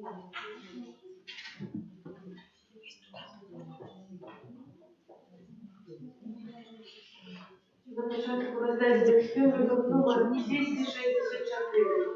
На початку роздання співрозок номер 264.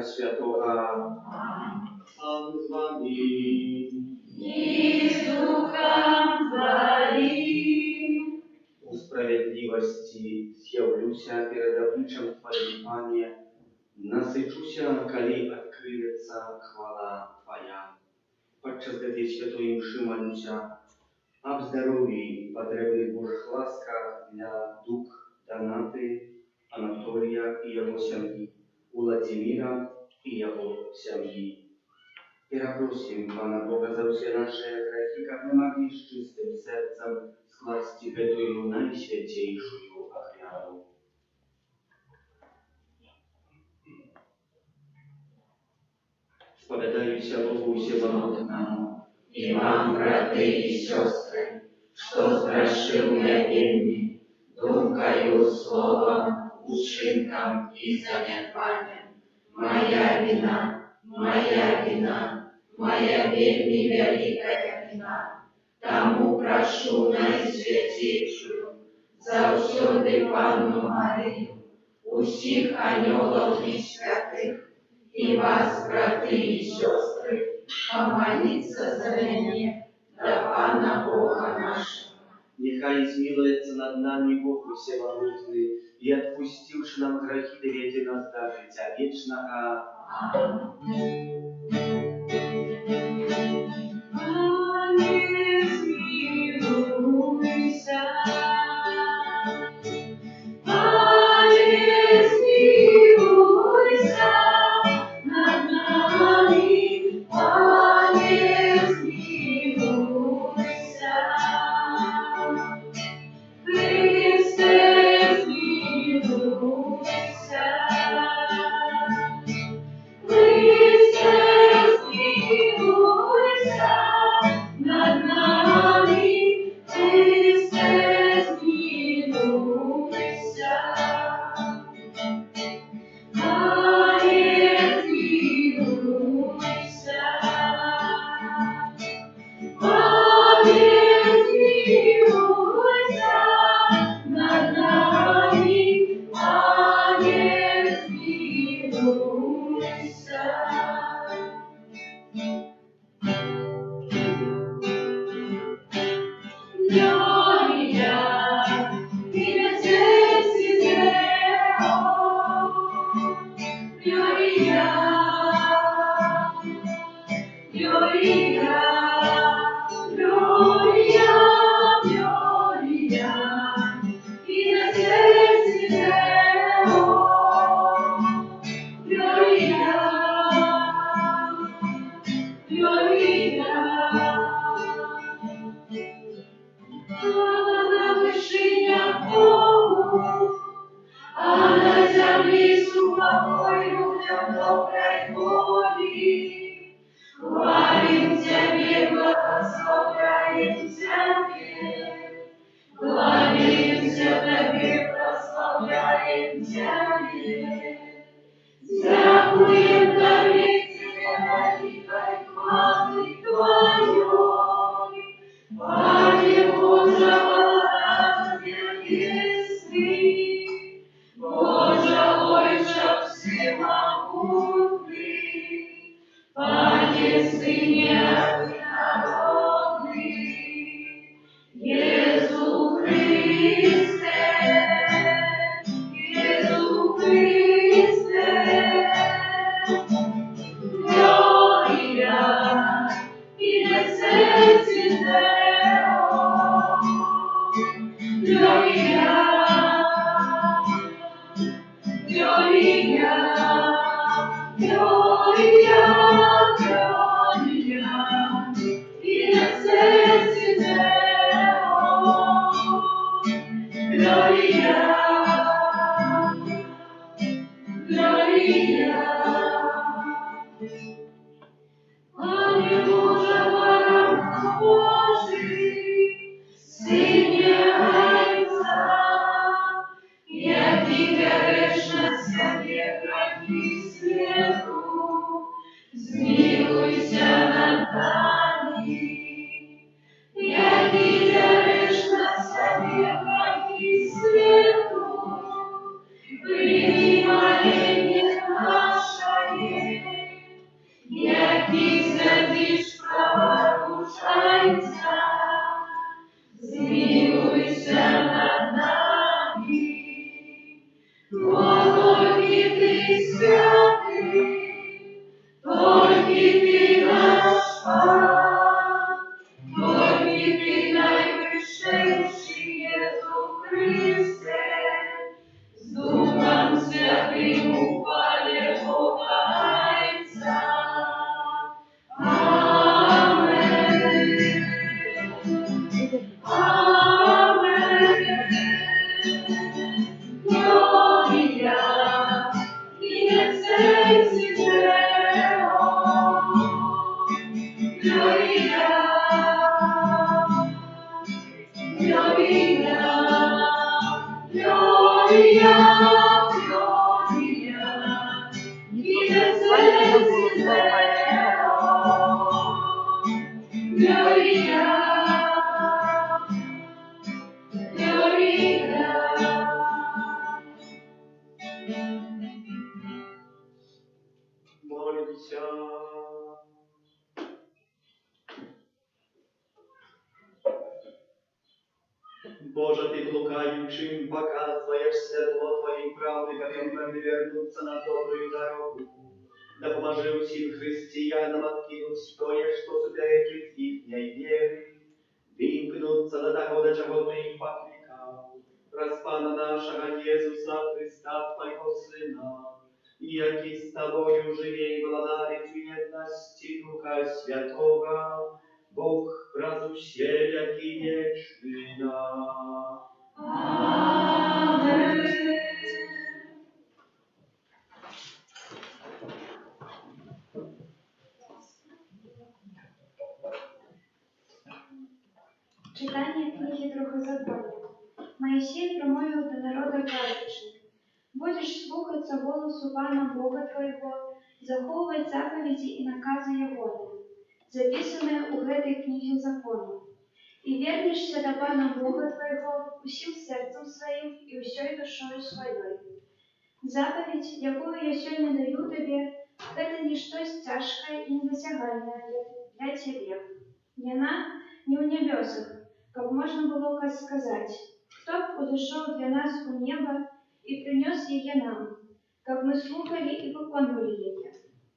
Świętego. Pan z wami. I z duchem Twoim. Справедливости з'явлюся перед обличчям Твоим, Пане, насичуся, коли откриється хвала Твоя. Подчас этой святой мши молюся об здоровье, потребных Божьих ласках для дух Донаты, Анатолия и его семьи, Владимира и его семьи. Перепросим Пана Бога за все наши грехи, как мы могли с чистым сердцем скласть эту наисвятейшую отряду. Споведаюся Богу всемогутному, и вам, браты и сестры, что сгрешил я вельми, думкою, словом, учинком и занятванием. Моя вина, моя вельми великая вина. Тому прошу наисвятейшую, завсёды Панну Марию, усіх анёлов и святых, и вас, браты и сестры, помолиться за меня, да Пана Бога нашего. Нехай измилуется над нами Бог всемогутный, и отпустивши нам грехи, доведи нас до життя вечного. Пане, смилуйся. Пане, смилуйся над нами. Пане, смилуйся. Христе, смилуйся. Христе, доброй воли. Хвалим Тебе, благословляем Тебе. Кланяемся Тебе, прославляем Тебе. Дякуем Тебе, великой хвалы Твоей. Пане Боже, благодатен есть Боже, Отче всемогутный, Пане Сыне народный, Иисус Христе, Иисус Христе. Gloria in excelsis Deo. Gloria, Gloria, Gloria, Gloria in excelsis Deo. Gloria, Gloria. Пане Боже, ворог Божий, Сине Отца, який береш на себе грехи світу, змилуйся над нами. Який береш на себе грехи світу, прийми моління наше. Який сердиш праворушайся, змилуйся над нами. Бо тільки Ти святий, тільки Ти наш Пан, тільки Ти найвищий Єсус Христе, з Духом Святим у хвалі покайся. Gloria in excelsis Deo. Gloria, Gloria, Gloria, Gloria in excelsis Deo. Gloria, Gloria. Молимся. Боже, Ты блукающим показываешь светло Твоей правды, готовым вернуться на добрую дорогу. Да поможи усім християнам откинуть то, что суперечит ихней веры, вимкнуться до того, до чего Ты их покликал. Распана нашего Иисуса Христа, Твоего Сына, и який с Тобою живе и владарит в едности Духа Святого, Бог разущий, який вечный. Amen. Читання книги Другозаконня. Моисей промовил до народа кажучи: «Будешь слухаться голосу Пана Бога твоего, заховывать заповеди и наказы Его, записанные у этой книги закона. И вернешься до Пана Бога твоего усім сердцем своим и усей душою своей. Заповедь, якую я сегодня даю тебе, это ничто тяжкое и недосягальное для тебе. Яна не в небесах, как можно было сказать, кто б удошел для нас у неба и принес ее нам, как мы слухали и виконували ее.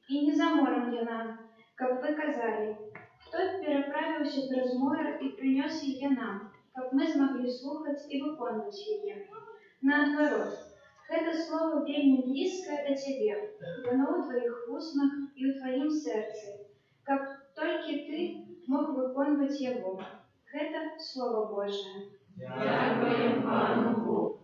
И не за морем Яна, как вы казали, кто б переправился через море и принес ее нам, как мы смогли слухать и виконувати ее. Наоборот, это слово вельми близкое до тебе, оно у твоих устных и у твоим сердце, как только ты мог виконувати его. Это Слово Божие. Дякуємо Пану Богу.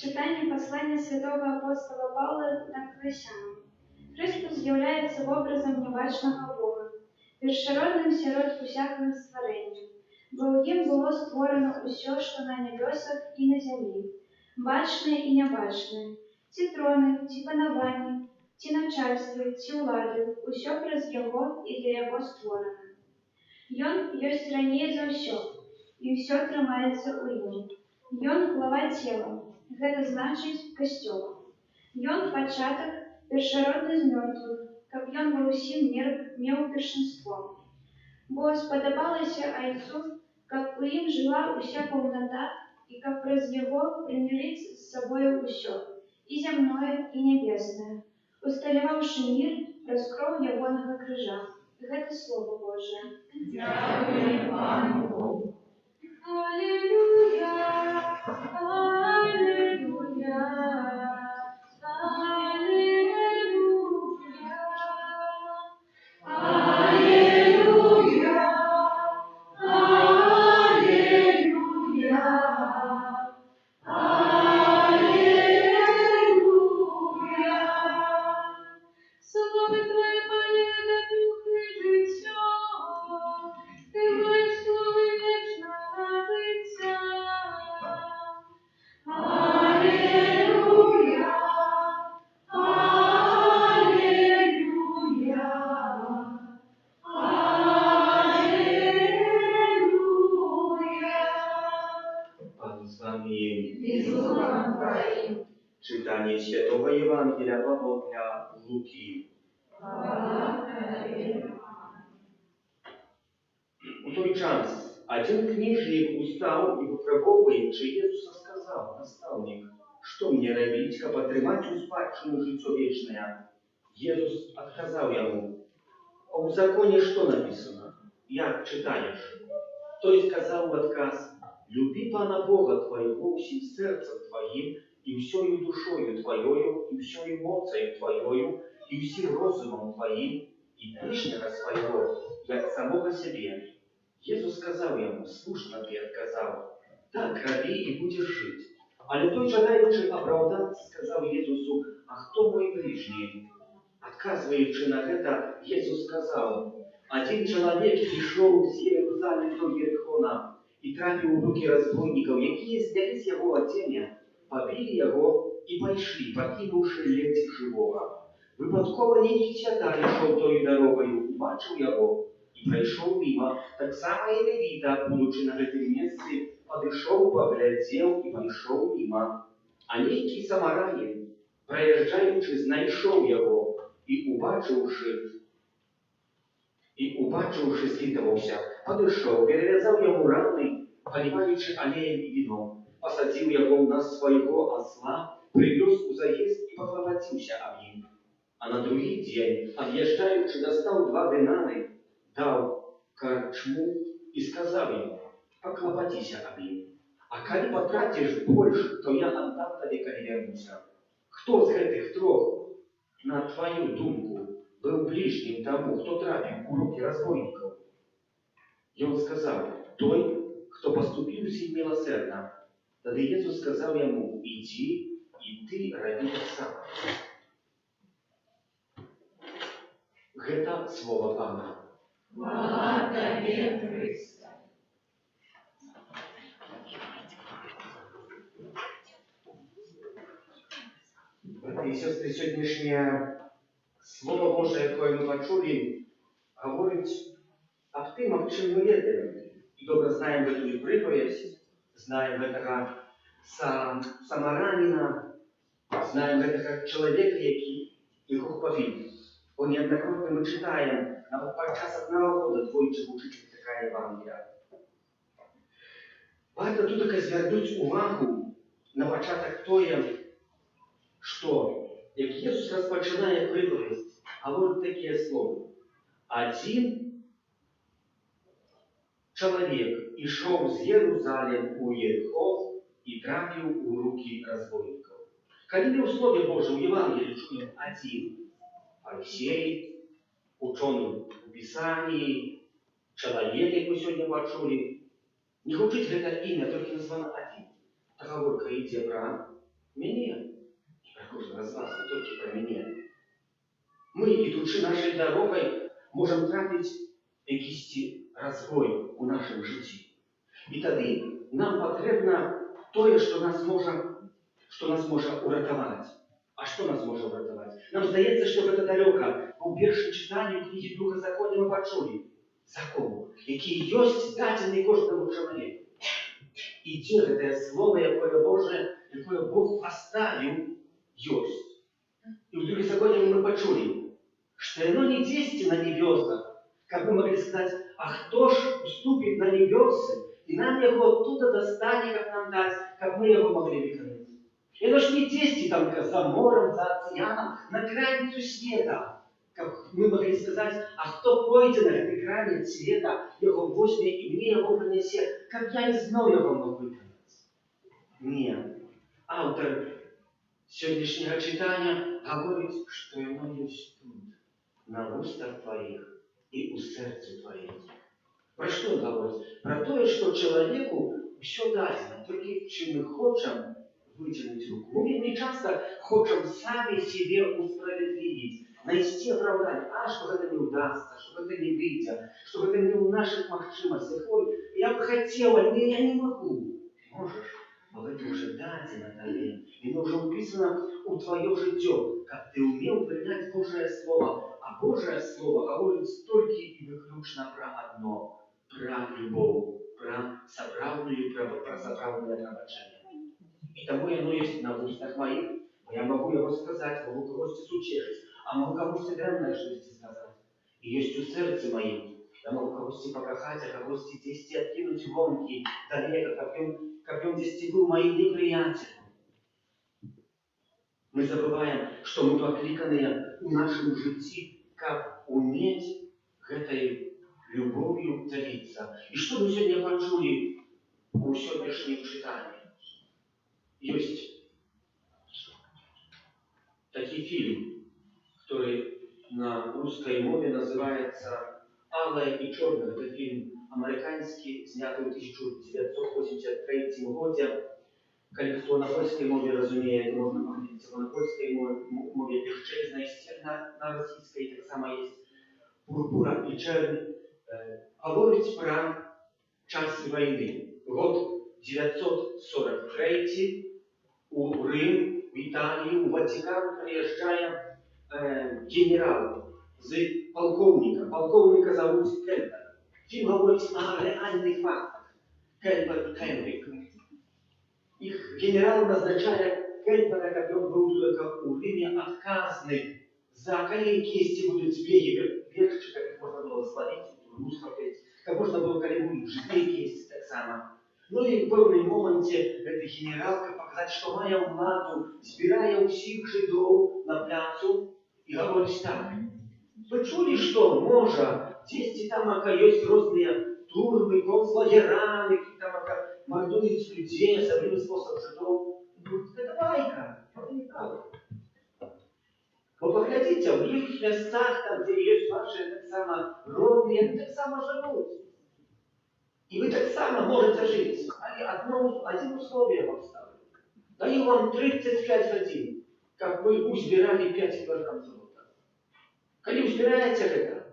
Читання послання святого апостола Павла на Колосянам. Христос з'являється образом небачного Бога, першородним сирот усякого створення, бо у Нім було створено усе, що на небесах і на землі, бачне і небачне, ті трони, ті панування, ті начальства, ті влади, усе през Його і для Його створено. Ён ёсць раней за ўсё, і ўсё трымаецца ў ім. Ён глава цела, гэта значыць касцёла. Ён пачатак, першародны з мёртвых, каб ён ва ўсім меў першынство. Бо спадабалася Айцу, каб у ім жыла ўся паўната, і каб праз яго прыняліць з сабою ўсё, і зямное, і нябеснае, усталяваўшы мір праз кроў ягонага крыжа. Гэта Слово Божие. Дякуємо Пану Богу. Алілуя, алілуя, алілуя, алілуя, алілуя, алілуя. Слово Твоє поледа духа і життя, Ти маєш слово вічного життя. Алілуя, алілуя, алілуя. Pan z Wami. І з Духом Твоїм. Czytanie Świętego Ewangelia Pawła Luki. Хвала Тобі. У той час один книжник устал и выпробовывает, чи Иисуса сказал, наставник, что мне робить, как отрымать у спадщину житье вечное? Иисус отказал ему. А у законе что написано? Як читаешь? Той сказал в отказ, люби Пана Бога твоего всем сердцем твоим, и всею душою твоею, и всею эмоцией твоею, и всем разумом твоим, и ближнего своего, як самого себе. Иисус сказал ему, слушно ты отказал, так роби и будешь жить. Але той, жадаючи оправдаться, сказал Иисусу, а кто мой ближний? Отказываючи на это, Иисус сказал, один человек пришел с Иерусалима до Ерихона и трапил в руки разбойников, які снялись его одения, побили его и пошли, покинувши ледь живого. Випадково некий святар йшов тою дорогою, убачив його і пройшов мимо. Так само і Левіта, будучи на гэтым месцы, подышоў, поглядзеў і пайшоў мимо. А нейкі самаранін, проезжаючи, знайшоў яго і убачыўшы, слітаваўся, падышоў, перавязаў яму раны, паліваючы алеем і віном, пасадзіў яго на свайго асла, прывёз у заезд і пахлаваціўся аб ім. А на другі дзень, ад'язджаючы, дастаў 2 дынары, даў карчму і сказаў яму, паклапаціся аб ім. А калі патраціш больш, то я аддам табе, калі вернуся. Хто з гэтых 3, на твою думку, быў ближнім таму, хто трапіў у руки разбойнікаў? Ён сказаў, той, хто поступіў з ім милосердно. Тады Иисус сказал ему, иди, и ты раби так само. Это слово Пана. Хвала Тобі, Христе. Брати і сестри, сьогоднішнє Слово Боже, яке ми почули, говорить об тим, об чим ми ведаємо. І добре знаємо эту приповідь, знаємо этого самаранина, знаємо этого человека, який його побив. Он неоднократно мы читаем, подчас одного года двойче учитель така Євангелія. Варто тут таки звернуть увагу на початок тое, що, як Ісус розпочинає приповість, говорить такі слова. Один чоловік ішов з Єрусалим у Єрихов і трапив у руки разбойників. Коли ми в Слові Божьем, в Євангелії чуємо один, фарисей, ученый в Писании, человек, як мы сегодня почули, не хочуть это имя, только названо один. Договорка идет про Мяне і пра кожнага з вас, не толькі пра мяне. Мы, ідучы нашай дарогай, можам трапіць якісьці разбой у нашым жыцці. І тады нам патрэбна тое, што нас можа ўратаваць. А што нас можа ўратаваць? Нам здаецца, што гэта далёка. У першым чытанні кнігі Другазаконня мы пачулі закон, які ёсць дадзены кожнаму чалавеку. І дзе гэтае слово, якое Бог паставіў, ёсць. І ў Другазаконні мы пачулі, што яно не дзесьці на небёсах, каб мы маглі сказаць, а хто ж уступіць на небёсы, і нам яго оттуда дастане, каб нам даць, каб мы яго маглі выканаць. Яно ж не дзесьці там за морем, за акцыянам, на краніцу света, каб мы маглі сказаць, а хто пойдзе на гэты кранец света, яго возьме і мне яго прынясе, каб я ізноў яго мог выканаць. Не. Аўтар сённяшняга чытання гаворыць, што яно ёсць тут, на вустах тваіх і ў сэрцы тваіх. Пра што гаворыць? Пра тое, што чалавеку ўсё дадзена, толькі чым мы хочам выцягнуць руку. Мы вельмі часта хочам самі сябе усправядлівіць, знайсці апраўданне, што гэта не ўдасца, што гэта не выйдзе, што гэта не ў нашых магчымасцях. Ой, я б хацела, але я не магу. Можаш, бо гэта ўжо дадзена табе. Яно ўжо ўпісана ў тваё жыццё, каб ты ўмеў прыняць Божае Слово. А Божае Слово гаворыць толькі і выключна пра адно, пра любоў, пра сапраўднае прабачэнне. І таму яно ёсць на вустах маіх, бо я магу яго сказаць, магу кагосьці сучэшыць, а магу кагосьці дрэннае штосьці сказаць. І ёсць у сэрцы маім. Я магу кагосьці пакахаць, а кагосьці дзесьці адкінуць вонкі, далека, каб ён дзесьці быў маім непрыяцелем. Мы забываем, што мы пакліканыя ў нашым жыцці, каб умець гэтай любоўю дзяліцца. І што мы сёння пачулі у сённяшнім чытанні? Есть такой фильм, который на русской мове называется «Алое и черное». Это фильм американский, снятый в 1983 году. Калі хто на польскай мове разумее, то можна паглядзець его на польскай мове, легчэй знайсці на расійскай. Таксама есть «Пурпура и чэрнь». Гаворыць пра часы вайны. Год 943. У Рим, в Италию, в Ватикан приезжая генерал з полковника. Полковника зовут Кельпер. Фильм говорит о реальных фактах. Кельпер Хенрик. Их генерал назначает Кельпера, как он был только у Риме отказный. За колейки, если будут збеги верши, как их можно было словить, как можно было колейки збеги, если так само. Ну і в певному моменті цей генерал хоче показати, що має владу, збирає усіх жидов на пляцу і говорить так. Ви чули, що може, десь там є різні турби, концлагера, які там мордують людей, особливий спосіб жидов. Це байка, це не правда. Бо поглядите, в їх містах, там, де є ваші так само родні, вони так само живуть. И вы так само можете жить. Один условие вам ставлю. Даю вам 35 годин, как вы узбирали 5 килограмм золота. Когда узбираете это,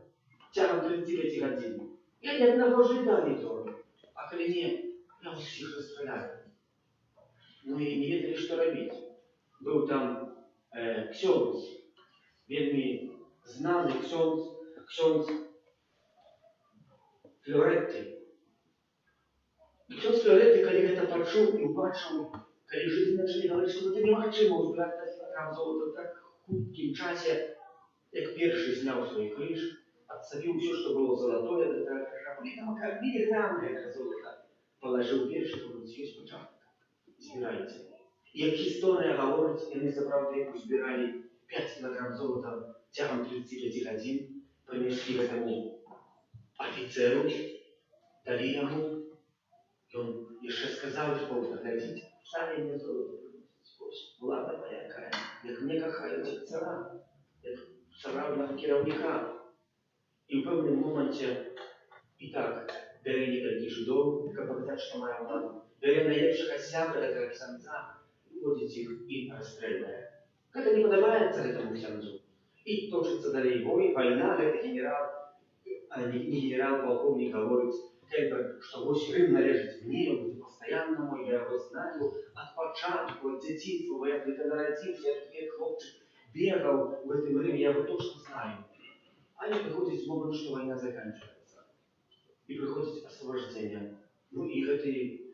тягом 35 годин, я ни одного жида не трону. А коли нет, я вас всех расстреляю. Ну и не ведали, что робить. Был там ксёндз, вельми знаный ксёндз Флоретти. І ксёндз Флоретти, коли гэта пачуў і ўбачыў, калі жыць началі говорить, што гэта немагчыма ўзбіраць 5 кілограм золота ў так хуткім часе, як першы зняў свой крыж, адсавіў усё, што было залатое, да гэтага крыжа, і там міліграм гэтага золота палажыў першы, каб з'есць пачатак. Збірайце. І як гісторыя гаворыць, яны сапраўды узбіралі 5 кілограм золота цягам 35 гадзін, прынеслі гэтаму афіцеру, далі яму. Он еще сказал, что Бог находить, сами мне золото приносить. Влада моя какая, як мне кахают як цара, як царавного керівника. І в певному моменті, і так, бере некалькі жидов, каб показати, що має владу. Бере найлепшого сябра, этого ксяндза, водит их и расстреливает. Это не подобается этому ксяндзу. И точится далее бой, война, это генерал, не генерал, полковник говорит, что вось Рим належит мне, он будет постоянно мой, я его знаю, от початку, от детства, я где-то народился, я тут как хлопчик бегал в этом Риме, я его точно знаю. А не приходит момент, что война заканчивается. И приходит освобождение. Ну и этой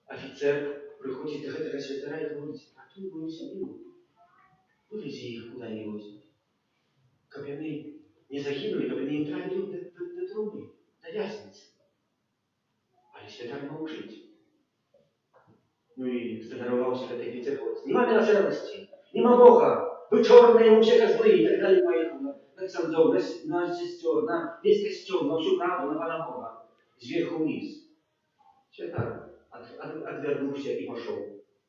офицер приходит до этого святора и говорит, а тут мы все мимо. Вывези их куда-нибудь. Как они не загинули, как они не entrали до трубы, до вязницы. А святар молчит. Ну и здоровался этот офицер, говорит, нема милосердности, нема Бога, вы черные, вы все козлы, и так далее, поехал на Ксандзов, на сестер, на весь костюм, на всю правду, на Пана Бога, сверху вниз. Святар отвернулся и пошел.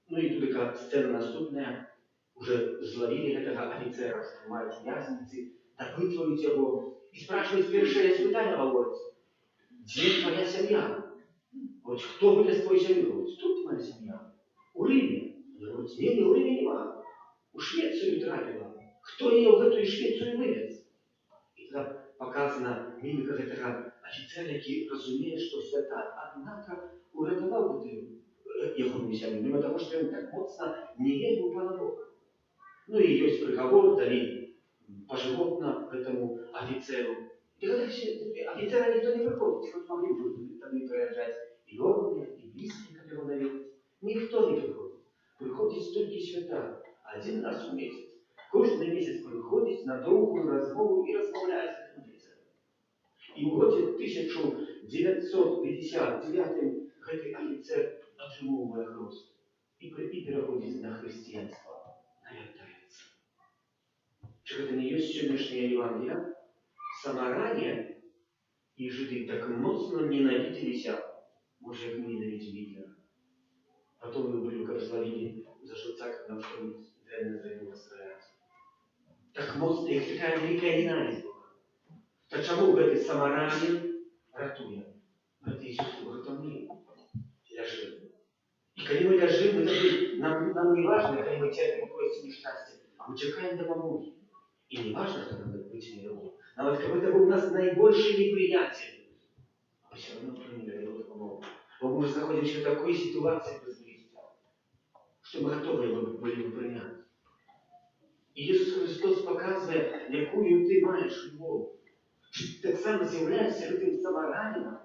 Ну и тут такая сцена наступная, уже зловили этого офицера, снимают вязницы, допытывают его и спрашивают первое испытание, говорит, где твоя семья? Вот кто вылез твою семью? Говорит, тут моя семья. У Риме. Говорит, не у Риме нема. У Швецию трапила. Кто ее в эту Швецию вывез? И тогда показана мимика этого офицера, який розуміє, що свята, однако урятував його семью, мимо того, что он так моцно не верил в Пана Бога. Ну и есть приговор, дали пожиботно этому офицеру. И когда офицера никто не приходит, хоть могли бы там и проезжать и родные, и близкие, как его наверное. Никто не приходит. Приходит только свята. Один раз в месяц. Каждый месяц приходит на долгую размову и размовляет с этим офицером. И уходит 1959 этот офицер отжимовывая хруст. И переходит на христианство. Навертается. Чи это не есть сегодняшняя Евангелие? Самаране и жиды так моцно ненавидели себя. Может, как мы ненавидим Гитлера. Потом его были благословили за жильца, как нам что-нибудь реально за него стреляют. Так моцно, их такая великая ненависть была. Так чему этот самаранин ратует? Это Иисус говорит, он не ляжим. И когда мы ляжим, нам не важно, когда мы терпим какое-то несчастье, а мы чекаем до помоги. И не важно, что нам быть миром. А вот как будто бы у нас наибольший неприятель. А все равно приняли его помогу. Но мы уже находимся в такой ситуации безвестия, что мы готовы были бы принять. И Иисус Христос показывает, какую ты маешь любовь. Ты так само являешься этим самаранином.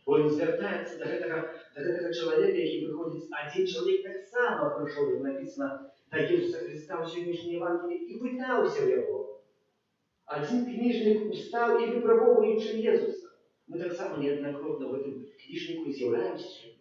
Он звертается до этого человека, який приходит. Один человек так само пришел, як написано, до Иисуса Христа в сегодняшней Евангелии и пытался его. Один книжник устал и выпробовываючи Иисуса. Мы так само неоднократно в этом книжнику з'являємося сьогодні.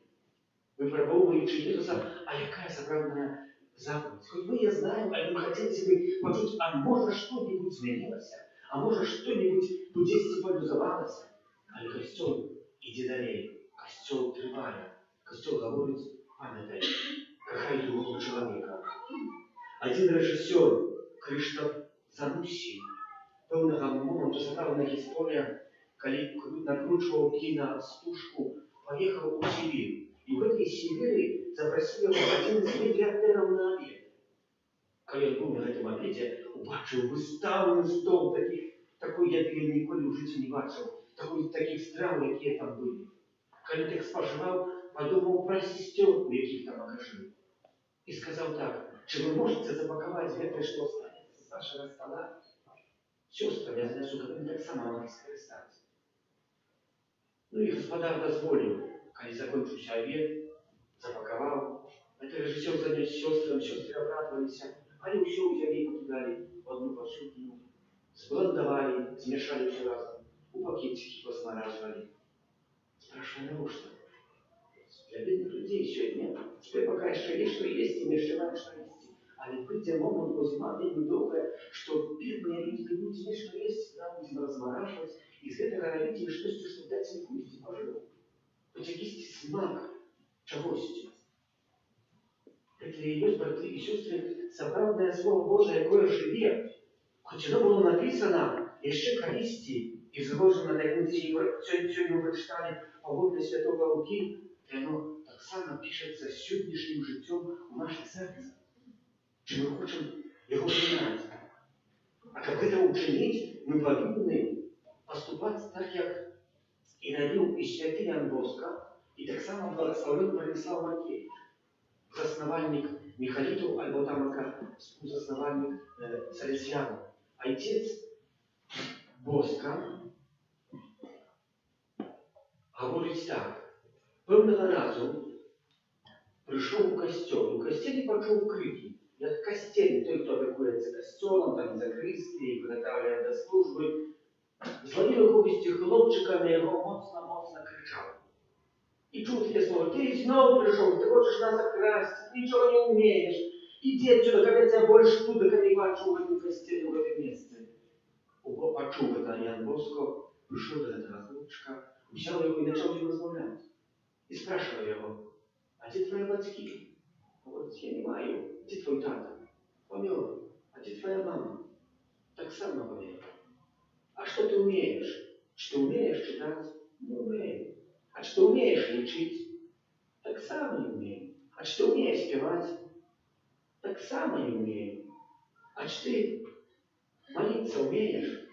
Выпробовываючи Иисуса, а какая справная заповедь? Хоть мы ее знаем, а мы хотелось бы почуть, а может что-нибудь изменилось, а может что-нибудь в детстве полюзовалось. А костел иди далее, костел триває, костел говорит, пам'ятай, какая любовь человека. Один режиссер, Криштоф Занусі, певного моменту забавна історія, коли накручував кіностужку, поїхав у Сибір. И в этой Сибири запросил его один из миллиардеров на обед. Когда я был на этом обеде, убачил выставленный стол такой я никогда в жизни не бачил, таких страв, какие там были. Когда так споживал, подумал про сестер, яких там окажил. И сказал так, что вы можете запаковать это, что останется с нашего стола? Сестрам я занесу, как они так сама могли скористаться. Ну и господа дозволил. Когда закончился обед, запаковал. Это режиссер занес сестрам, сестры обрадовались. Они все взяли и покидали в одну посудину. Сблендовали, смешали все разом. У пакетики посмораживали. Спрашиваю, нарочно. Для бедных людей сегодня. Теперь пока еще есть, что есть, и не решиваешь, что есть. А ведь придя момент, его зима вельми долгая, что бедные люди не будут иметь, что есть, да, будем размораживать. Из этого робить что-то, что дать не будете, пожалуйста. Хоч якийсь смак чогось. Это и есть, браты и сестры, справедливое Слово Божие, якое живе. Хоч оно было написано еще Христі, и заложено, так мы сегодня прочитали по Библии Святого Луки, и оно так само пишеться сьогоднішнім життям у наше серце. Чи ми хочемо його прийняти? А коли це учинити, ми повинні поступати так, як і радів і святий Ян Боска, і так само благословив Бронислав Маркевич, заснувальник Михаліту, або там співзаснувальник Салесіяну. Отець Боска говорить так. Певного разу прийшов у костьол. У костелі почув крики. Як костель, той, хто опікується костьолом, там закристи і приготовляє до служби, зловив якогось хлопчика, на його моцно кричав. І чув таке слово: ти знову прийшов, ти хочеш нас обкрасти, ти нічого не вмієш. Иди отсюда, когда тебя больше тут, когда не почув в этом костеле, в этом месте. Почув это Ян Боско, пришел до этого хлопчика, взял его и начал с ним разговаривать. И спрашивал его: а где твои батьки? Вот я не знаю, где твой тата? Помер. А где твоя мама? Так само помер. А что ты умеешь? Что умеешь читать? Не умею. А что умеешь лечить? Так само не умею. А что умеешь спевать? Так само не умею. А что ты молиться умеешь?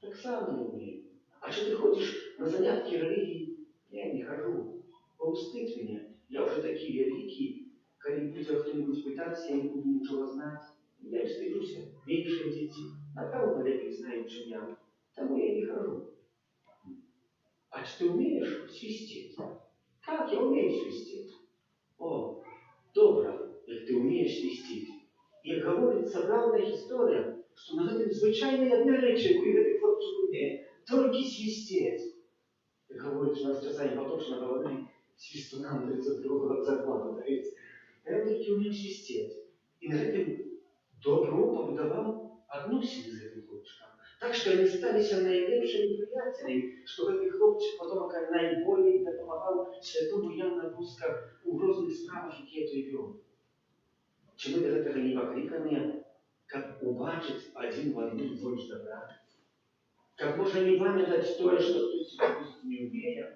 Так само не умею. А что ты ходишь на занятки религии? Я не хожу. Поустыть меня. Я уже такие великий. Когда будет кто-нибудь пытаться, я не буду ничего знать. Я стыжусь меньше детей. А кого полегче знает, чем я? Тому я не хожу. А что ты умеешь свистеть? Как я умею свистеть? О, добро, як ты умеешь свистеть. І говорить забавна історія, що на этом звичайно одне речі, яку этот хлопчик уміє, тільки свистеть. Як говорить, що нас часами поточно говорили, свистунам 32 зарплату дають. Я тільки умею свистеть. І на этом добро побудовал отношения с этим хлопчиком. Так что они стали наилепшими приятелями, что этот хлопчик потом наиболее допомагал святому Яну Боска у разных справах, які той вел. Чи ми до этого не покликані, как убачить один в одном больше добра? Как можно не памятать то, что кто-то не умеет,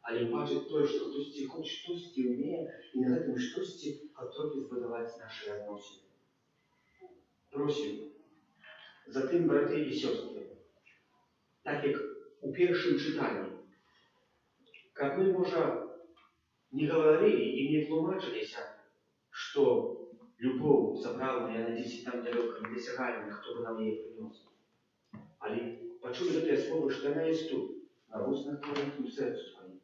а не бачить то, что кто-то хочет что-то умеет, и на этом что-то готовы збудувати наші відносини. Просим, затым, брати і сестри, так як у першем читании, как мы, может, не говорили и не тлумачились, что любовь заправленная на 10 там далеком досягальна, хто бы нам її принес. Але почули те слово, що вона є тут, на вуснах твоїх і в серці твоїм.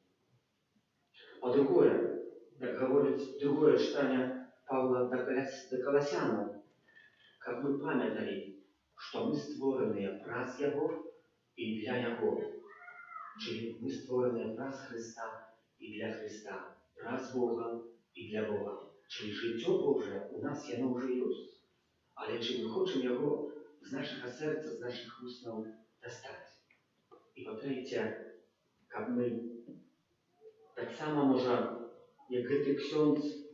По-другое, як говорить другое читание Павла до Колоссянам, как мы памятали, что мы створені враз Його і для Його. Czyli my stworzeni wraz Христа і для Христа, враз Бога і для Бога. Czyli життя Боже у нас воно вже є. Але чи ми хочемо його з нашого серця, з наших уснів достати? І по-третє, як ми так само може, як цей ксьондз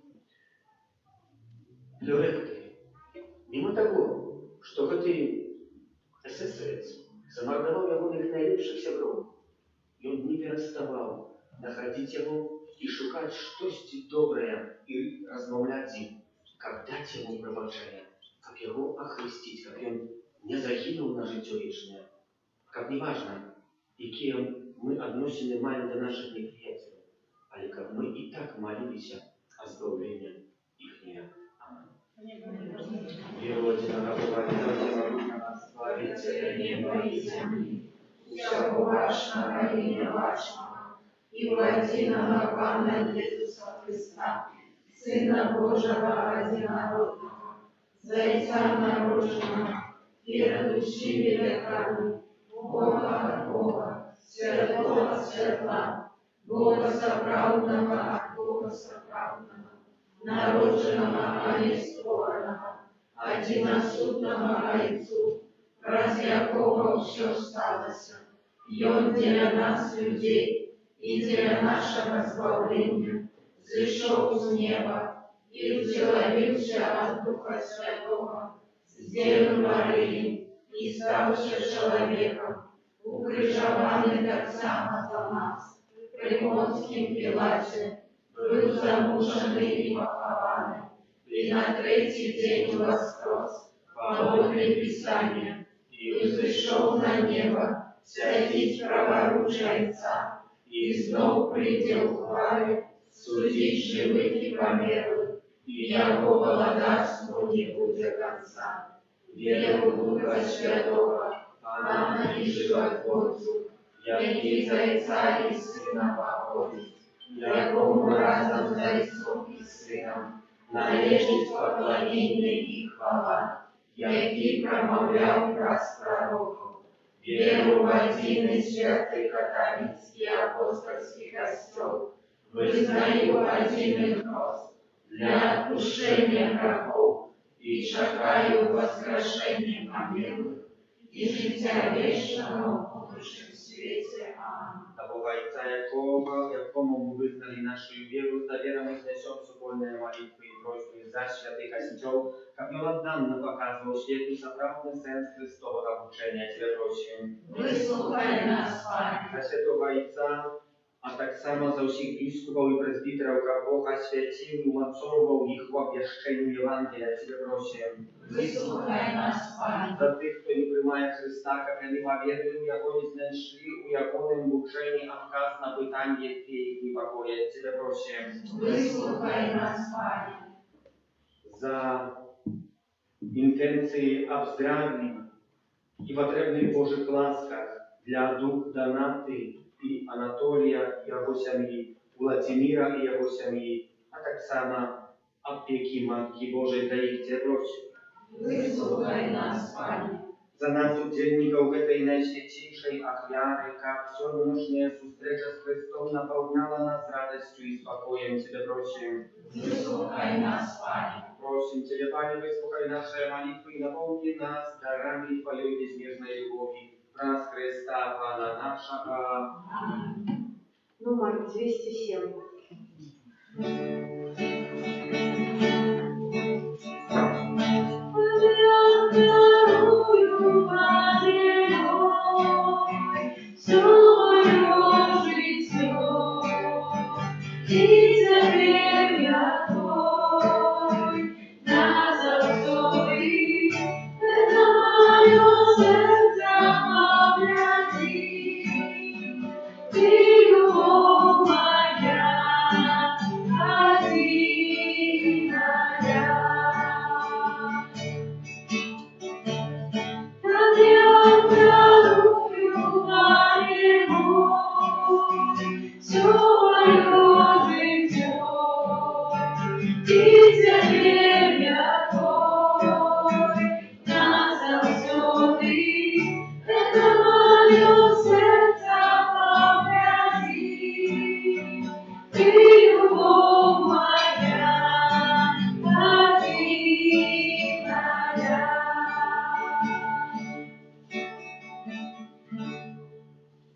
Флюретки, мимо того, що цей есесець замордував його найліпших сябров, и он не переставал находить его и шукать что-то доброе и размовлять им, как дать ему пробачение, как его охрестить, как он не загинул на життя вечное, как неважно, какие мы отношения маем до наших неприятелей, але как мы и так молились о избавлении их. Аминь. Веруйте Бога, на нас, славите небо и земли. Всього вашого і неважного, і владіного Пана Ісуса Христа, Сина Божого одинородного, Зайця народженого, передучи веками, Бога от Бога, святого святла, Бога соправдного от Бога соправдного, народженого, а не створенного, одиносудного Отцу, раз якого все сталося, і Он для нас, людей, і для нашого збавлення, зійшов з неба і втіловився от Духа Святого, з Діви Марії, і ставши чоловіком, укрижований так само за нас, при Понтськім Пілаті, был замученный и похованный, и на третий день воскрес, подле Писания, и взошел на небо, сядить праворуч Отца, и знов придет в славе, судить живых и померлых, и яко володарству не будет конца. Веру в Духа Святого, Пана и Животворцу, яки Зайца и Сына походит, якому разом Зайцом и Сыном належит поклонение и хвала, яки промовлял праз пророков. Веру в один и святый католический апостольский костел, вызнаю один и прост для отпущения грехов, и чекаю воскрешения помилуй, и життя вечного в будущем свете. Аминь. Na Boga Ojca, jakomu mu wyznali naszą wierę, zawieramy zniesią wspólne modlitwy i prośby za święty Kościół, aby nam pokazał świetny, zaprawny sens Chrystowego nauczenia. Ciebie prosimy. Wysłuchaj nas, Panie. Za świętego Ojca, a tak samo za wszystkich biskupów i prezbiterów, jak Boga święcił i umocował ich w obwieszczeniu Ewangelia. Ciebie prosimy. Wysłuchaj nas, Panie. За тих, хто не приймає Христа, як нема віри, у якого не знайшли, у якому в ученні отказ на питання, які їх непокоять. Тебе просимо. Вислухай нас, Пане. За інтенції обздравлень і потребних Божих ласках для дух Донати і Анатолія, і його сім'ї, Владимира і його сім'ї, а так само опеки Матки Божої для їх. Тебе просимо. Wysłuchaj nas, Panie. За нас, удельников этой наисвятейшей ахвяры, как все нынешняя встреча с Христом наполняла нас радостью и спокоем. Тебе просим. Wysłuchaj nas, Panie. Просим Тебя, Пане, выслухай наши молитвы и наполни нас дарами Твоей безмерной любови. Праз Христа, Пана нашего. Аминь. Номер 207.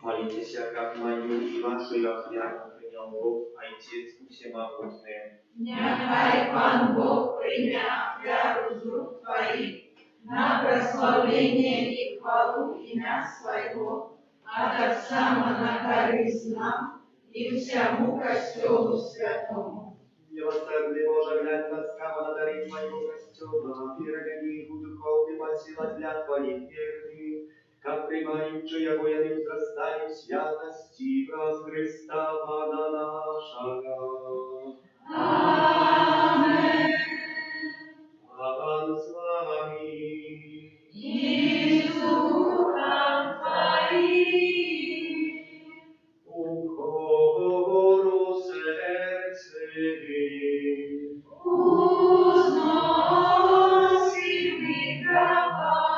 Молитесь, как мою и вашу охрану принял Бог, Отец Всемогутный. Нехай Пан Бог прийме ахвяру з рук Твоих на прославление и хвалу имя Своего, а так само на корысть нам и всему Костелу Святому. Милосердный Боже, глянь ласкаво на дары Твоего Костела, пирогани их духовным сила для Твоих верных, как примаючая воины возрастаем святости праз Христа Пана нашего. Амен. Пан с вами. И с Духом Твоим. Укору сердце. Узносим микрофона.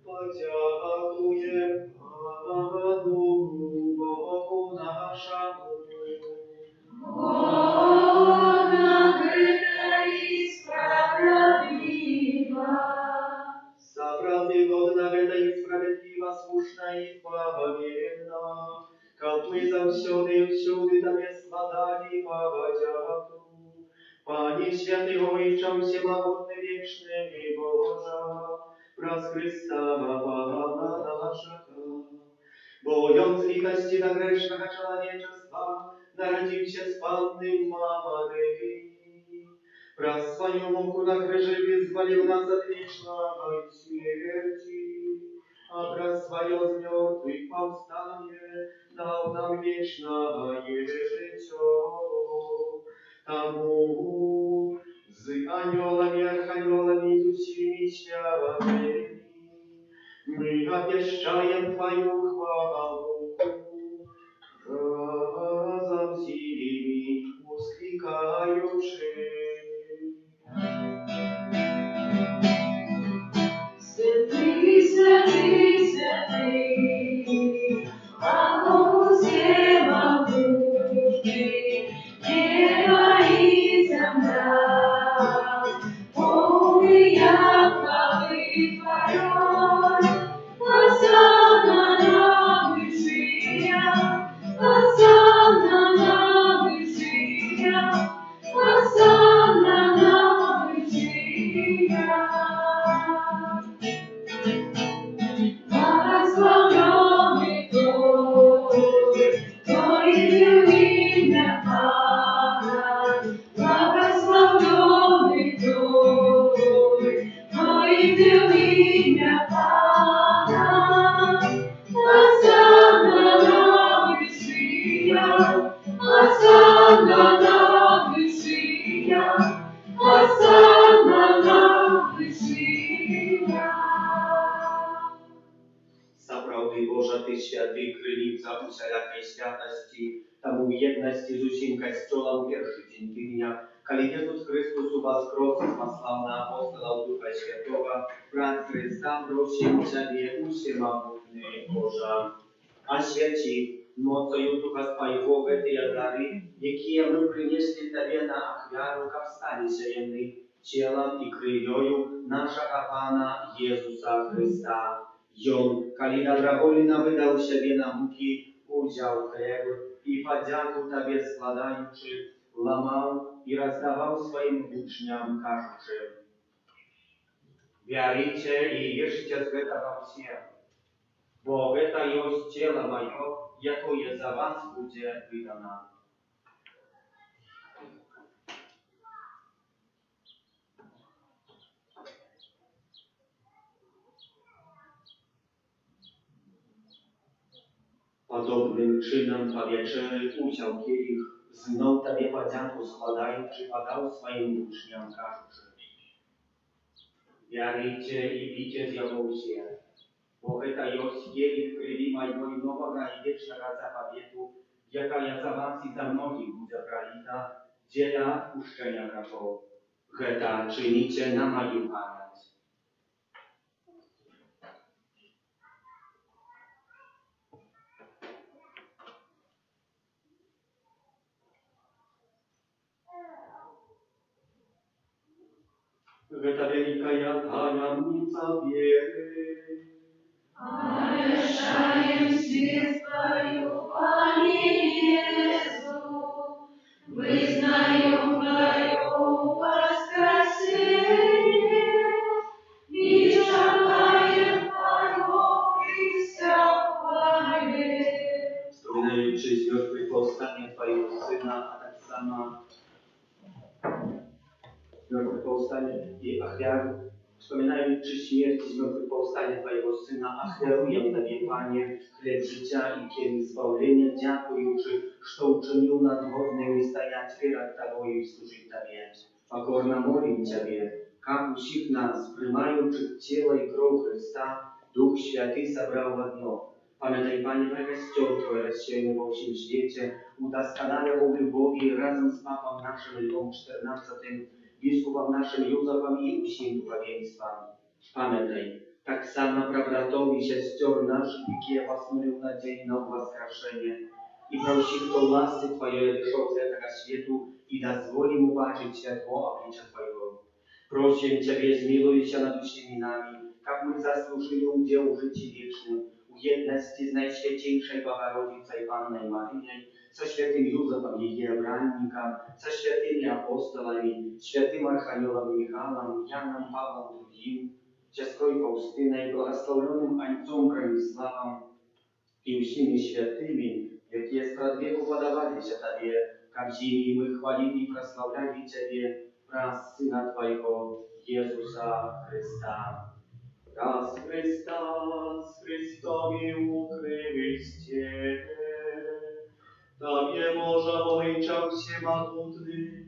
Подякуем Пану Богу нашему. Он открыто и справедливо. Собравный год навета и справедливо, слушно и благовенно, как мы завсёды и всюди Тебе складали подяку. Пане святый Ойче, всемогутный, вечный Боже, праз Христа Пана нашего, боем святости до грешного человечества, народився з Панни Марії. Про свою муку на крижі визволил нас от вечной смерти, а про свое з мертвых повстание дал нам вечное житье. Тому з анgelами, архангелами и усими святыми мы обещаем Твою хвалу, разом сими воскликаючи. Святый, святый, святый, Богу всемогущий, небо и земля, полные хвалы Твоей. Хосанна на вышиях, Хосанна на вышиях, Хосанна на вышиях. Благословенный Той, кто явил имя Пана. Благословенный Той, кто явил имя Пана. Хосанна на вышиях, Хосанна на вышиях, Хосанна на вышиях. Сапраўды, Божа, Ты святы, крыніца усялякай святасці, таму ў еднасці з усім касцёлам першы дзень тыдня, калі Jesús Христос уваскрос з славна апостолаў Духа Святого, праз Христа просім Цябе усемогутны Божа. Освяти мocою Духа Твайго гэтыя дары, якія мы прынеслі Табе на ахвяру, каб сталіся яны целам і крывёю нашага Пана Езуса Христа. Ён, калі добровольно выдал себе на муки, узял хлеб и подяку Табе складаючи, ломал и раздавал своим учням, кажучи: «Берите и ешьте с этого все, бо это есть тело мое, якое за вас будет выдано». Podobnym czynem po wieczerzy uciął kielich, znów Tobie podzięku składając, podał swoim uczniom, każuczy: «Bierzcie i pijcie z jego все, bo to jest kielich krwi mojego i nowego i wiecznego zaповietu, jaka za was i za mnogich będzie prolita, dla odpuszczenia grzechów. To czynicie na moją pamięć». Это великая таямница веры. Обещаем свет Твою, Пане Иисус, вызнаем Твое воскресение и желаем Твоего присягания. Wspominający z mертwych powstanie Twojego Syna, a tak samo zmartwychwstanie i ofiary, wspominając śmierć i zmartwychwstanie Twojego Syna, ofiaruję Tobie, Panie, chleb życia i kielich zbawienia, dziękujący, że uczynił nad godnymi stajać przed Tobą i służyć Tobie. Покорно молим Ciebie, как усих нас, приймаючи тело и кровь Христа, Дух Святый собрал в одно. Pamiętaj, Panie, że Kościół Twój rozsiany po всем świecie, udoskonale w любові razem z Papą naszym Leonem XIV, biskupem naszym Józefem i усім духовенством. Pamiętaj, tak samo praw i sióstr naszych, jakie posnują nadzieję na воскрешение, i prosi, kto łasy Twojej wyszło z tego światu i dozwoli mu baczyć światło oblicza Twojego. Prosimy Ciebie, zmiłuj się nad усіmi nami, jak my zasłużyli udział w życiu wiecznym, u jedności z Najświętejszej Bogorodicy Panny Maryjnej, ze świętym Józefem, jej obrannikiem, ze świętymi apostolami, świętym archaniołem Michałem, Janem Pawłem II, siostrą Faustyną, błogosławionym Ojcem Bronisławem i усіми świętymi, jakie sprawiedliwie podawali się Tobie, jak zimi my chwalili i prosławiali Ciebie wraz z Syna Twojego, Jezusa Chrysta. Raz Chrystus, Chrystowi ukryliście, Tobie morza ojczał się matutny,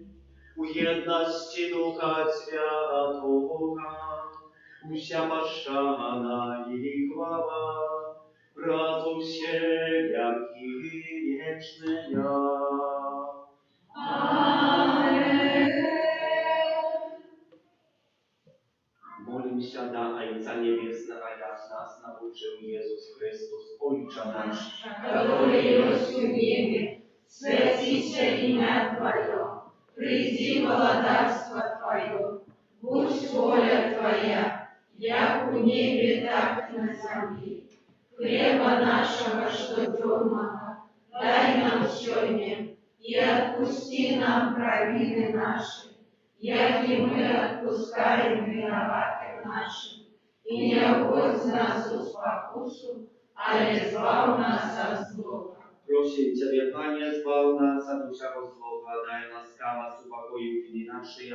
u jedności Ducha Świętego, usia paszczana i chwała, wrazą się wielki wieczny ja. Molim się da Ojca Niebiesnego, jak nas nauczył Jezus Chrystus, Ojcze nasz, который есть в небе, святится имя Твое, приди владарство Твое, будь воля Твоя, як у небе, так и на земле. Хлеба нашего штодневного дай нам сегодня, и отпусти нам провины наши, як и мы отпускаем виноватым нашим, и не вводь нас в спокусу, ale zbaw nas od złego. Prosim Ciebie, Panie, zbaw nas od wszego złowa, daj łaskawa upokoju winy naszej,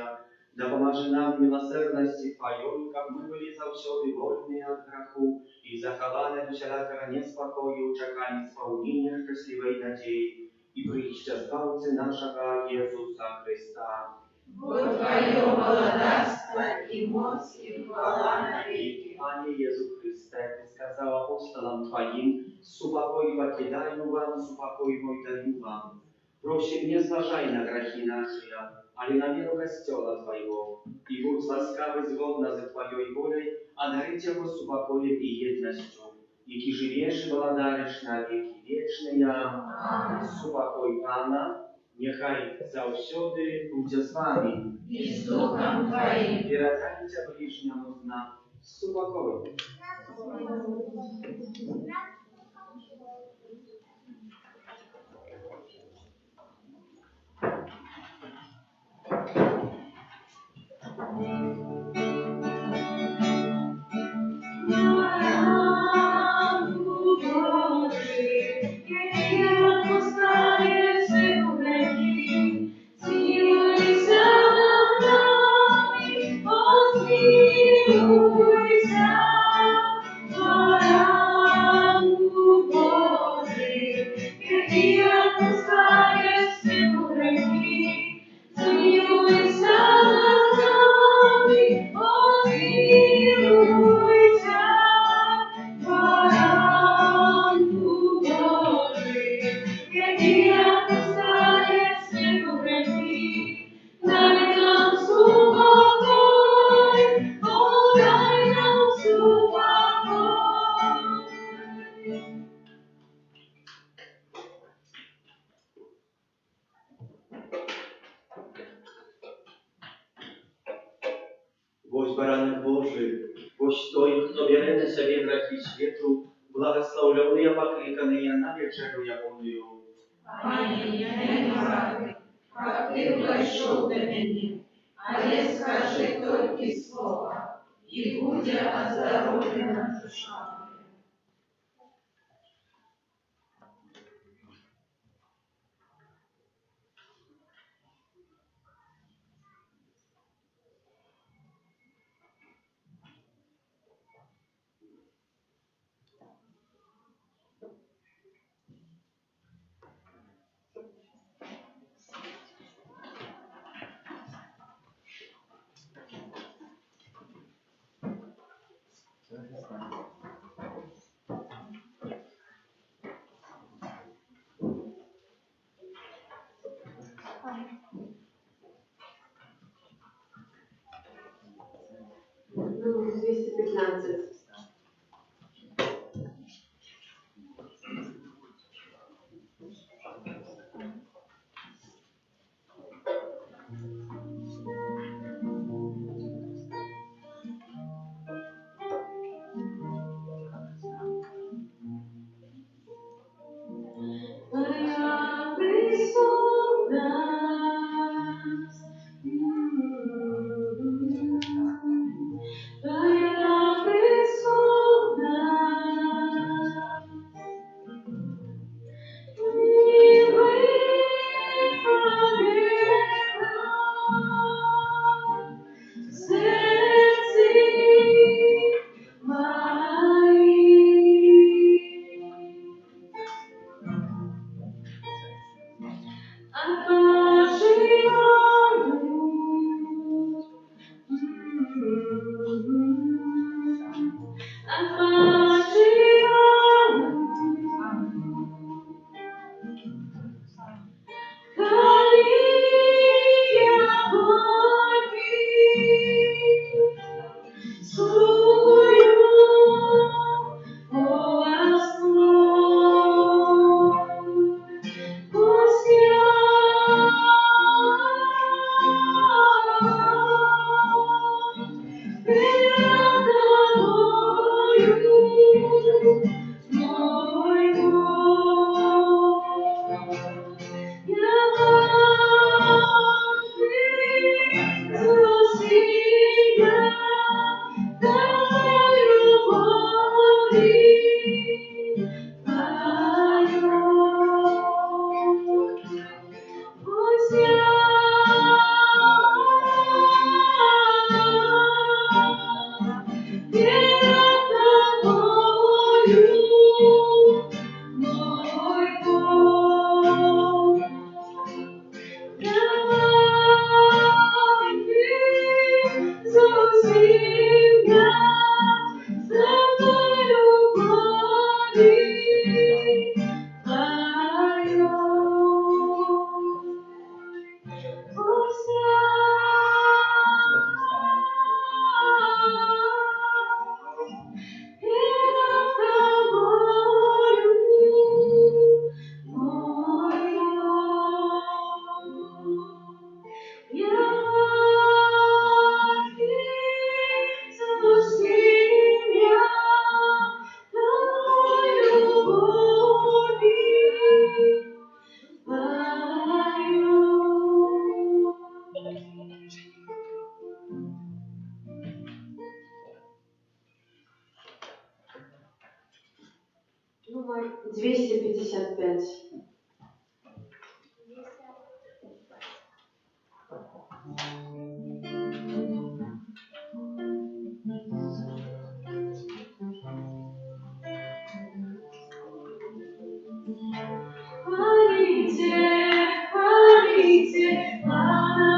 da pomaże nam miłosierności Twojej, jak my byli zawsze wolni od grzechu i zachowane do wszelkiego niespokoju, czekali spełnienia szczęśliwej nadziei i przyjścia Zbawcy naszego Jezusa Chrysta. Bo Twoje władarstwo i moc i chwała na wieki. Panie Jezu Chryste, Ty skazał apostolom Twoim, supokój покидаю Wam, supokój mój daję Wam. Proszę, nie zważaj na grzechy nasze, ale na miarę Kościoła Twojego i bądź łaskawy zgodna ze Twojej wolą, a darycie Go supokojem i jednością, jaki żywiesz i władarisz na wieki wieczne. Supokój Pana, niechaj zawsiody będzie z Wami. I z Duchem Twoim. Wierajcie bliźniemu z nami. Supokój. Boś baranek Boży, boś той, хто бере на себе грехи światu, благословленный и покликанный на вечеру ягоную. Пане, я не рад, как Ты пришел до меня, але скажи только слово, и будет оздоровлена душа моя. Numer 215. Twoja Номер 255. Хвалите, хвалите, Пана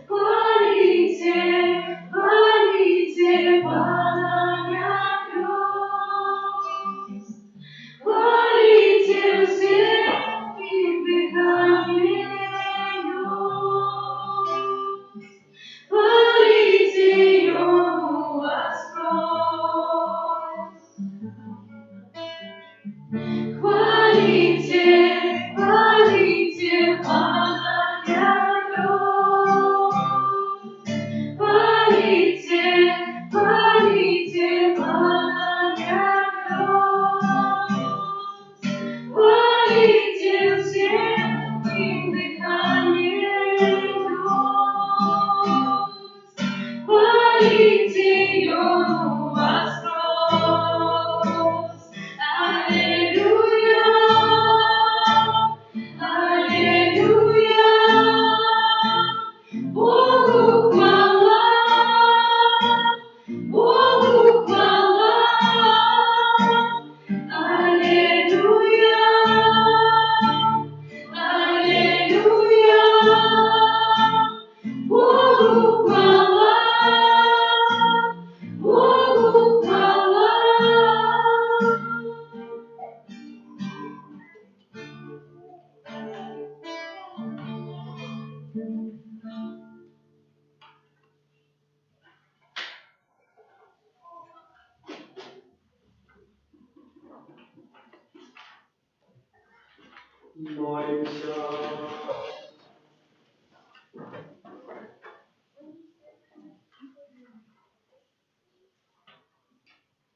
хвалите, хвалите, Пана хвалите всем дыханием, хвалите Его Господь. Хвалите, хвалите, Пана хвалите, хвалите, Пана хвалите всем дыханием, хвалите Его Господь. Аллилуйя, аллилуйя, Богу хвала, Богу хвала. Аллилуйя, аллилуйя, Богу хвала, Богу хвала. Молимся.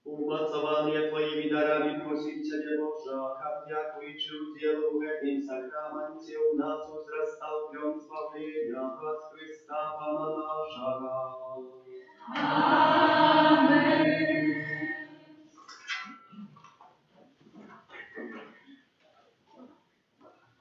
Умацование Твоими дарами просим Тебя, Боже, как дякуючи делу в этом сакраменте у нас возрастал плен славления от Христа Пана нашего. Amen.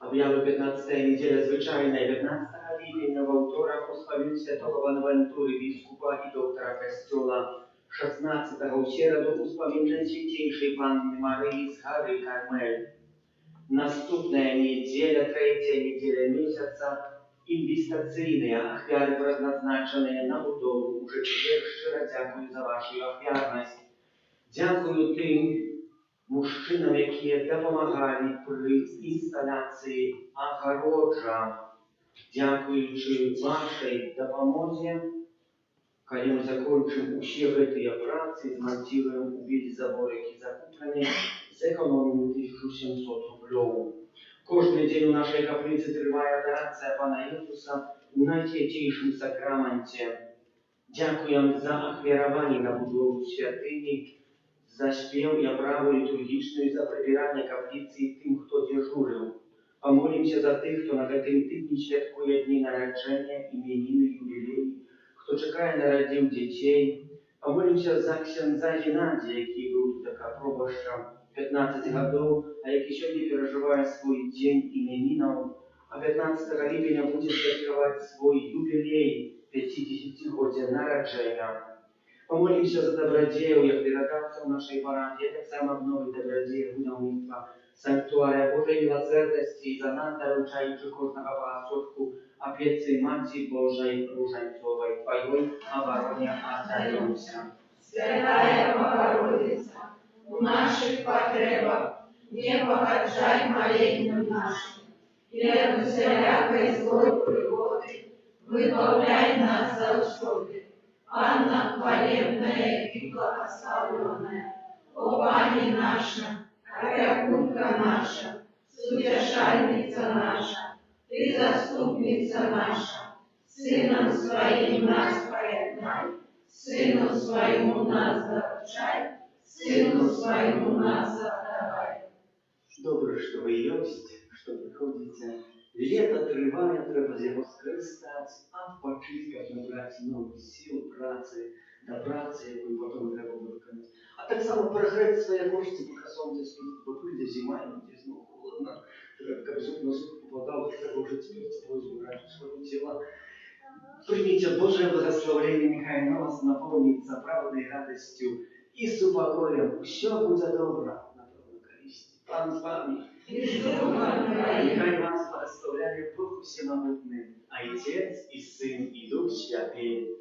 Объяву 15 неделя звичайная, 15 липня во второк успомин святого Бонавентуры, бискупа и доктора Костела, 16-го в середу успомин Святейшей Панны Марии с горы Кармель. Наступная неделя, третья неделя месяца, инвестиционные ахвяры, предназначенные на будову. Уже теперь щиро дякую за вашу ахвярность. Дякую тим мужчинам, які допомагали при інсталяції огороджа. Дякуючи вашій допомозі, коли ми закінчимо усі ці праці, змонтуємо увесь забор, який закуплений, зекономимо 1700 рублів. Кожен день у нашій каплиці триває адорація Пана Ісуса у найсвятішому сакраменті. Дякуємо за ахвярование на будову святыни, за спев и оправу литургичную, за прибирание каплицы тем, кто дежурил. Помолимся за тех, кто на этом тижні святкує дні народження, іменини, юбілеї, хто чекає народив дітей. Помолимся за ксенза Геннадія, який був тут така пробоща 15 років, а який сьогодні переживає свій день іменинів, а 15 липня буде святкувати свій юбілей 50-годия народження. Помолимся за добродею, як виродавців нашої парафії, так само обновить добродею будівництва санктуаря Божої милосердості і за нас, доручаючи кожного пасочку, опеці Матері Божої Руженцової, Твоєї обороні отдаемся. Святая Богородица, в наших потребах не погоджай молением нашим, и от всякой злой пригоды выбавляй нас завсёды. Анна хвалебная и благословенная, о Пани наша, опекунка наша, утешальница наша, Ты заступница наша, Сыном Своим нас поеднай, Сыну Своему нас заручай, Сыну Своему нас отдавай. Добре, що ви єсть, що приходите. Лето триває, треба з його скористати, а в починках набрати нових сил праці, до праці, яку потім треба виконати. А так само перегреться, як можете, поки сонце світить, бо прийде зима, і буде знову холодно. Как зуб на зуб попадал, треба вже теперь тепло избирать у своего тела. Примите Божие благословение, нехай оно вас наполнится правдой радостью и с покоем. Все будет добро, напевно, колись. Пан з вами. Нехай вас благословляє Бог Всемогутний, Отец и Сын и Дух Святый.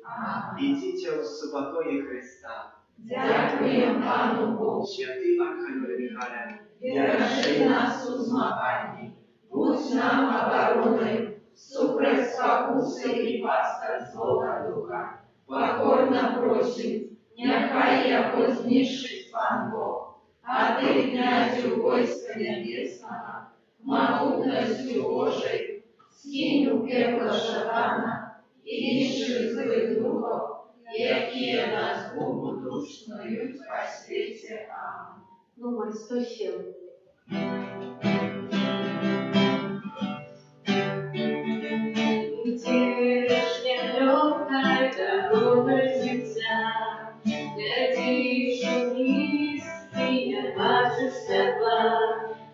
Идите в покое Христа. Дякуємо Пану Богу. Святий Архангел Михайле, Бережи нас у змаганні, будь нам обороною, супроть спокуси і пастор Злого Духа. Покорно просим, нехай я вознішить Пан Бог, а ти, князю войска небесного, могутностью Божией, скинь у пекло шатана и інших злих духов, які нас Богу душнують по світі. Амінь. Номер 107. Теперешняя легкая дорога життя, глядишь вниз, ты не бачишь світла,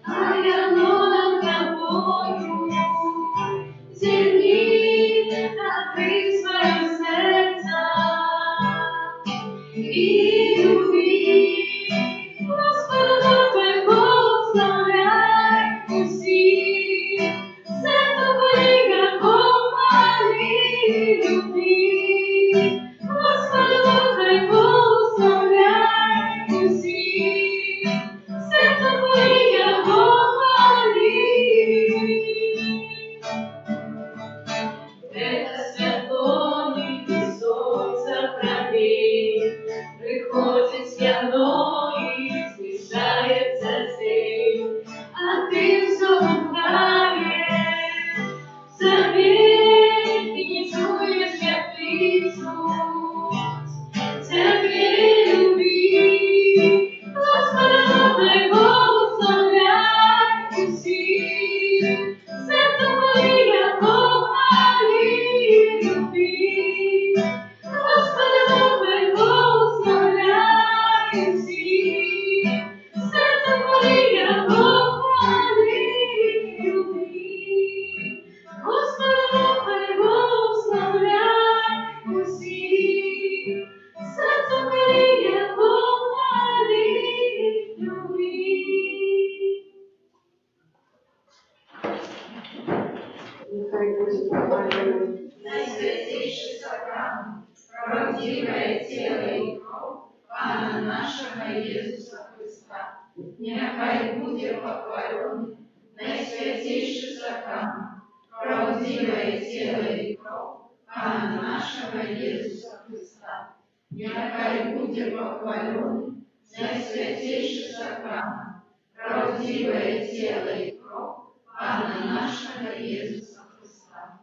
а я над тобою землі відкрий своє серце і люби. Господа твоего славляй усі, сердце твоего помоли, люби. Господа твоего славляй усі, сердце твоего помоли. Это святой и солнце пробей, приходит яно и смешается день, а ты в своем крае заметь и не чуешь, как кричут. Терпи, люби, Господа твоего славляй усі, сердце твое помоли, люби. Господа твоего славляй усі, сердце твое помоли, люби. Господа твоего славляй усі, сердце твое помоли, люби. Нехай буде похвалений. Найсвятейший сакрамент, правдивое тело и кровь Пана нашего Иисуса Христа, нехай будет похвален. Найсвятейший сакрамент, правдивое тело и кровь Пана нашего Иисуса Христа, нехай будет похвален. Найсвятейший сакрамент, правдивое тело и кровь Пана нашего Иисуса Христа.